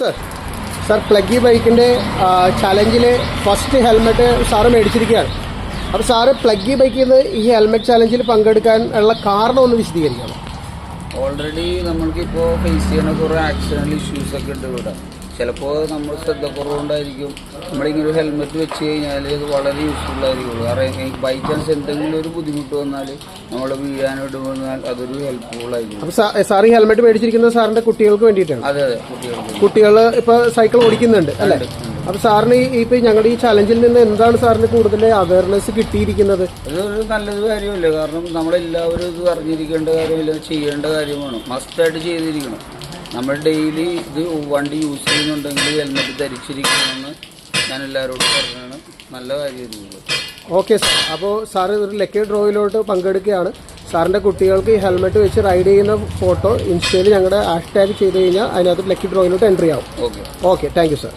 Sir പ്ലഗി ബൈക്കിൻ്റെ ചലഞ്ചിൽ first helmet sir മേടിച്ചിരിക്കുകയാണ്. അപ്പോൾ sir പ്ലഗി ബൈക്കിൽ നിന്ന് ഈ ഹെൽമെറ്റ് ചലഞ്ചിൽ പങ്കെടുക്കാൻ ഉള്ള കാരണം ഒന്ന് വിശദീകരിക്കണം. ഓൾറെഡി നമ്മൾക്കിപ്പോൾ ഫേസ് ചെയ്യുന്ന കുറേ ആക്സിഡൻ്റൽ ഇഷ്യൂസൊക്കെ ഉണ്ട് ഇവിടെ. ചിലപ്പോൾ നമ്മൾ ശ്രദ്ധക്കുറവുകൊണ്ടായിരിക്കും. നമ്മളിങ്ങനെ ഒരു ഹെൽമെറ്റ് വെച്ച് കഴിഞ്ഞാൽ അത് വളരെ യൂസ്ഫുൾ ആയിരിക്കുള്ളൂ. കാരണം ബൈ ചാൻസ് എന്തെങ്കിലും ഒരു ബുദ്ധിമുട്ട് വന്നാൽ നമ്മൾ വീഴാനിടുന്നാൽ അതൊരു ഹെൽപ്ഫുൾ ആയിരിക്കും. അപ്പോൾ സാർ ഈ ഹെൽമെറ്റ് മേടിച്ചിരിക്കുന്നത് സാറിൻ്റെ കുട്ടികൾക്ക് വേണ്ടിയിട്ടാണ്? അതെ, കുട്ടികൾ ഇപ്പോൾ സൈക്കിൾ ഓടിക്കുന്നുണ്ട് അല്ലേ? അപ്പോൾ സാറിന് ഇപ്പോൾ ഞങ്ങളുടെ ഈ ചലഞ്ചിൽ നിന്ന് എന്താണ് സാറിന് കൂടുതൽ അവയർനെസ് കിട്ടിയിരിക്കുന്നത്? അതൊരു നല്ലൊരു കാര്യമല്ലേ. കാരണം നമ്മളെല്ലാവരും ഇത് അറിഞ്ഞിരിക്കേണ്ട കാര്യമില്ല, ചെയ്യേണ്ട കാര്യമാണ്. മസ്റ്റായിട്ട് ചെയ്തിരിക്കണം. നമ്മൾ ഡെയിലി ഇത് വണ്ടി യൂസ് ചെയ്യുന്നുണ്ടെങ്കിൽ ഹെൽമെറ്റ് ധരിച്ചിരിക്കണമെന്ന് ഞാൻ എല്ലാവരോടും പറഞ്ഞാണ്. നല്ല കാര്യമായിരുന്നു. Okay sir. അപ്പോൾ സാറ് ഒരു ലക്കി ഡ്രോയിലോട്ട് പങ്കെടുക്കുകയാണ്. സാറിൻ്റെ കുട്ടികൾക്ക് ഈ ഹെൽമെറ്റ് വെച്ച് റൈഡ് ചെയ്യുന്ന ഫോട്ടോ ഇൻസ്റ്റയിൽ ഞങ്ങളുടെ #ചെയ്ത് കഴിഞ്ഞാൽ അതിനകത്ത് ലക്കി ഡ്രോയിലോട്ട് എൻട്രി ആവും. Okay, thank you sir.